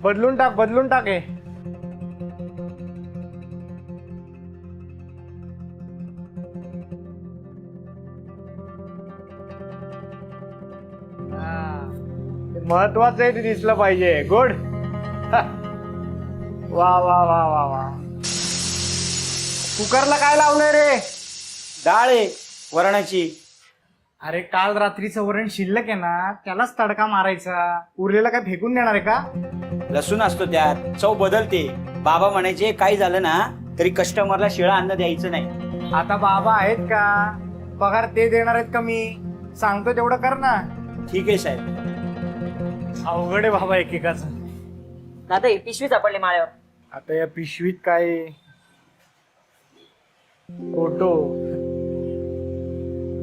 बदलून टाक हे. महत्वाचं आहे ते दिसलं पाहिजे. गुड. वा वा वा वा वा. कुकरला काय लावलंय रे? डाळ आहे वरणाची. अरे काल रात्रीचं वरण शिल्लक आहे ना, त्यालाच तडका मारायचा. उरलेला काय फेकून देणार आहे का? लसूण असतो त्यात, चव बदलते. बाबा म्हणायचे काही झालं ना तरी कस्टमरला शिळा अन्न द्यायचं नाही. आता बाबा आहेत का? पगार ते देणार आहेत का? मी सांगतो तेवढं कर ना. ठीक आहे साहेब. अवघड आहे बाबा एकेकाचं. दादा ही पिशवी सापडली माळ्यावर. आता या पिशवीत काय? फोटो.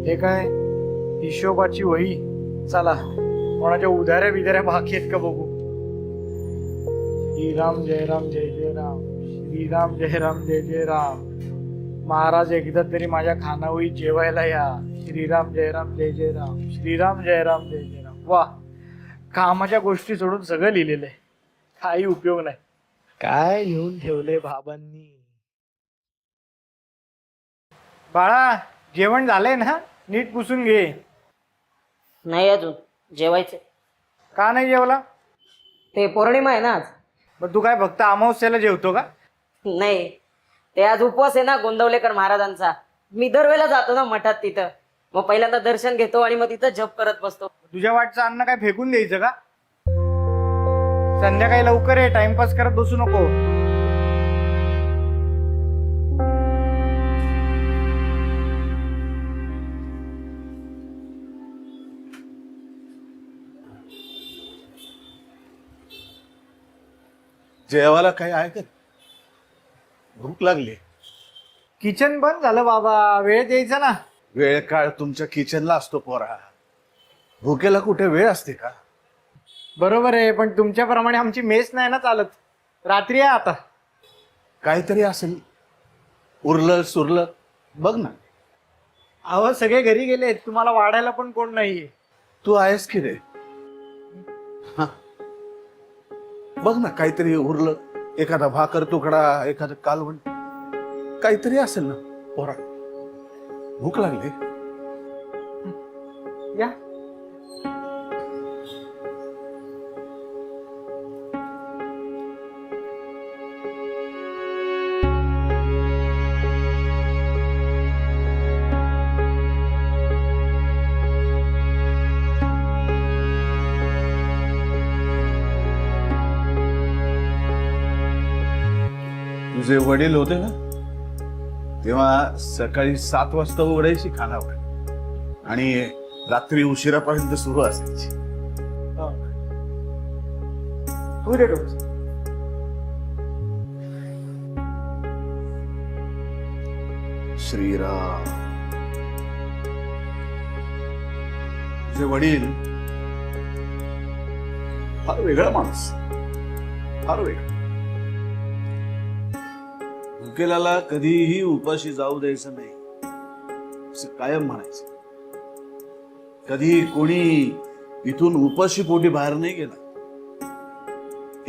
हे काय? हिशोबाची वही. चला कोणाच्या उधाऱ्या बिधाऱ्या बाकी आहेत का बघू. श्रीराम जय राम जय जय राम. श्रीराम जय राम जय जय राम. महाराज एकदा तरी माझ्या खानावळीत जेवायला या. श्रीराम जय राम जय जय राम. श्रीराम जय राम जय जय राम. वा, कामाच्या गोष्टी सोडून सगळं लिहिलेलं आहे. काही उपयोग नाही. काय लिहून ठेवले बाबांनी. बाळा जेवण झालंय ना? नीट पुसून घे. नाही अजून जेवायचं. का नाही जेवला? ते पौर्णिमा आहे ना आज. मग तू काय फक्त अमावस्याला जेवतो का? नाही, ते आज उपवास आहे ना गोंदवलेकर महाराजांचा. मी दरवेळेला जातो ना मठात तिथं. मग पहिल्यांदा दर्शन घेतो आणि मग तिथं जप करत बसतो. तुझ्या वाटचं अन्न काय फेकून द्यायचं का? संध्याकाळी लवकर ये. टाइमपास करत बसू नको. जेवायला काही आहे का? भूक लागली. किचन बंद झालं बाबा. वेळ द्यायचा ना. वेळ काळ तुमच्या किचनला असतो पोरा. भुकेला कुठे वेळ असते का? बरोबर आहे, पण तुमच्याप्रमाणे आमची मेस नाही ना चालत. रात्री आहे आता. काहीतरी असेल. उरलं सुरलं बघ ना. अहो सगळे घरी गेलेत. तुम्हाला वाढायला पण कोण नाहीये. तू आहेस की रे? हा, बघ ना काहीतरी उरलं. एखादा भाकर तुकडा, एखादं कालवण, काहीतरी असेल ना पोरा. भूक लागली. या. तुझे वडील होते ना तेव्हा सकाळी 7 वाजता उघडायची खानावळ आणि रात्री उशिरापर्यंत सुरू असायची. तू दे डोस. श्रीराम. तुझे वडील फार वेगळा माणूस. फार वेगळा. भुकेल्याला कधीही उपाशी जाऊ द्यायचं नाही असं कायम म्हणायचं. कधी कोणी इथून उपाशी पोटी बाहेर नाही गेला.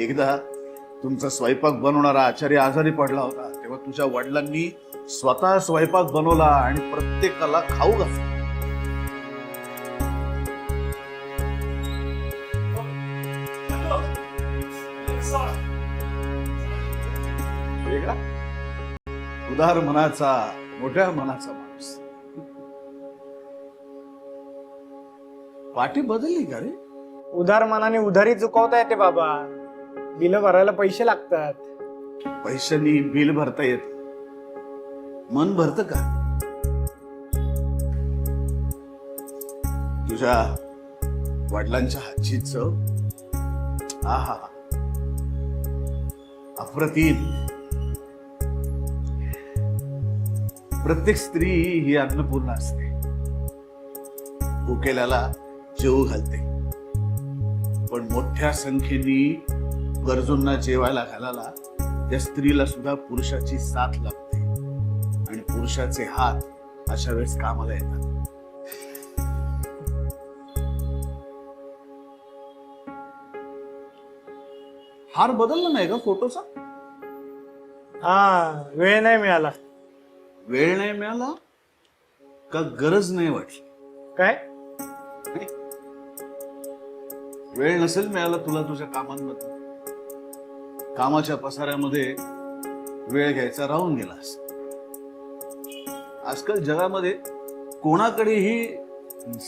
एकदा तुमचा स्वयंपाक बनवणारा आचार्य आजारी पडला होता तेव्हा तुझ्या वडिलांनी स्वतः स्वयंपाक बनवला आणि प्रत्येकाला खाऊ घातला. वेगळा, उदार मनाचा, मोठ्या मनाचा माणूस. पाठी बदलली का रे? उधार मनाने उधारी चुकवता येते बाबा. बिल भरायला पैसे लागतात. पैशांनी बिल भरता येत, मन भरत का? तुझ्या वडिलांच्या हातची चव आहा अप्रतिम. प्रत्येक स्त्री ही अन्नपूर्णा असते. भुकेल्याला जेवू घालते, पण मोठ्या संख्येने गरजूंना जेवायला घालायला त्या स्त्रीला सुद्धा पुरुषाची साथ लागते आणि पुरुषाचे हात अशा वेळेस कामाला येतात. हार बदलला नाही का फोटोचा? हा, वेळ नाही मिळाला. वेळ नाही मिळाला का गरज नाही वाटली? काय? वेळ नसेल मिळाला तुला तुझ्या कामांमध्ये, कामाच्या पसाऱ्यामध्ये वेळ घ्यायचा राहून गेलास. आजकाल जगामध्ये कोणाकडेही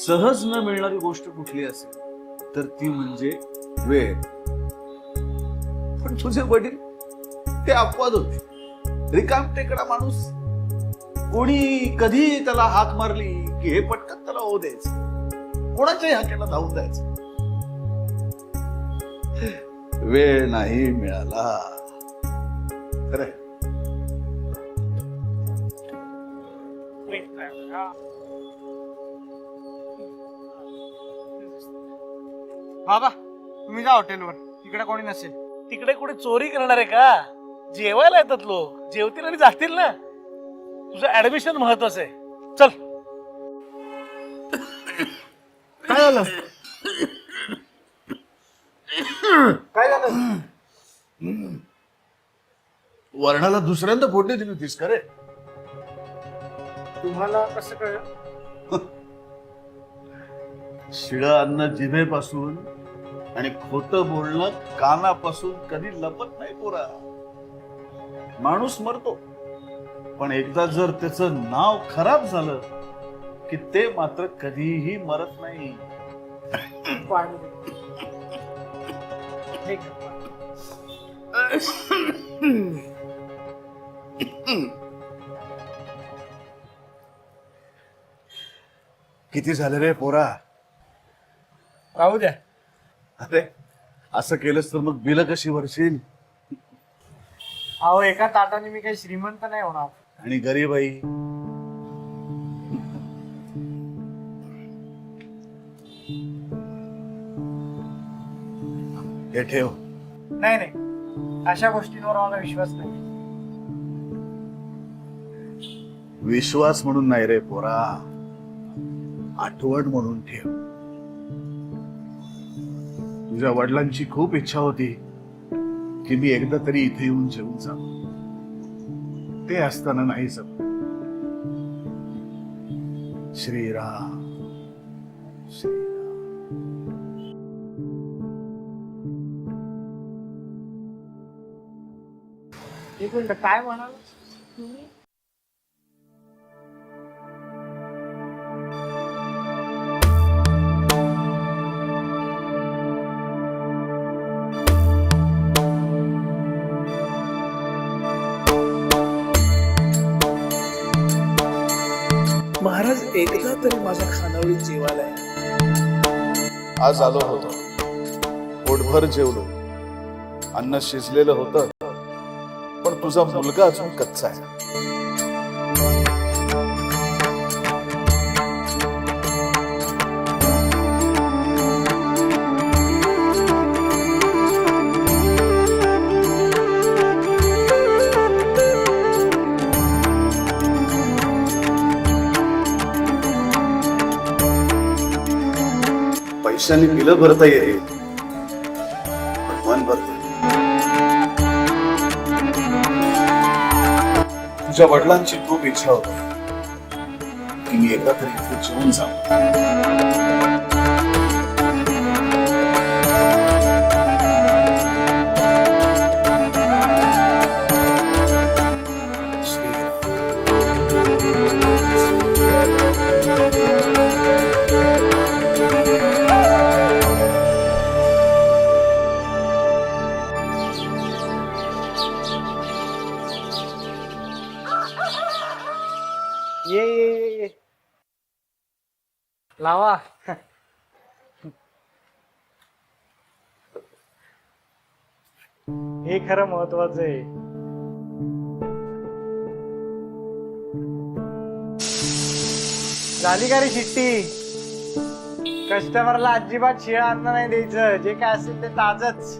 सहज न मिळणारी गोष्ट कुठली असेल तर ती म्हणजे वेळ. पण तुझे वडील ते अपवाद होते. रिकाम टेकडा माणूस, कोणी कधी त्याला हाक मारली की हे पटकन त्याला हो द्यायचं, कोणाच्याही हाकेला धावून जायचं. वेळ नाही मिळाला. खरंय. बाबा, तुम्ही जा हॉटेलवर, तिकडे कोणी नसेल. तिकडे कोणी चोरी करणार आहे का? जेवायला येतात लोक, जेवतील आणि जातील ना. तुझं ऍडमिशन महत्वाचं आहे. चल. काय झालं? काय झालं? वर्णाला दुसऱ्यांदा फोडणी दिली होतीस का रे? तुम्हाला कसं कळलं? शिळं अन्न जिभेपासून आणि खोटं बोलणं कानापासून कधी लपत नाही पोरा. माणूस मरतो, पण एकदा जर त्याचं नाव खराब झालं की ते मात्र कधीही मरत नाही. किती झालं रे पोरा? राहू द्या. अरे असं केलंस तर मग बिल कशी भरशील? अहो, एका ताटाने मी काही श्रीमंत नाही होणार. आणि गरीबाई हे ठेव. नाही नाही, अशा गोष्टींवर मला विश्वास नाही. विश्वास म्हणून नाही रे पोरा, आठवण म्हणून ठेव. तुझ्या वडिलांची खूप इच्छा होती की मी एकदा तरी इथे येऊन जेवून जा. ते असताना नाही जमलं. श्रीराम श्रीराम. एक मिनिट, काय म्हणाल तुम्ही? महाराज एकदा तरी माझ्या खानावळीत जेवायला या. आज आलो होतो, पोटभर जेवलो, अन्न शिजलेलं होतं, पण तुझा मुलगा अजून कच्चा आहे. पैशाने बिलं भरता येईल, पण मन भरत. तुझ्या वडिलांची खूप इच्छा होती की मी एकदा तरी इथे जेवून जाऊ. ये ये ये ये. लावा. हे खरं महत्वाचं आहे. झाली का रे शिट्टी? कस्टमरला अजिबात शिळं अन्न नाही द्यायचं, जे काय असेल ते ताजच.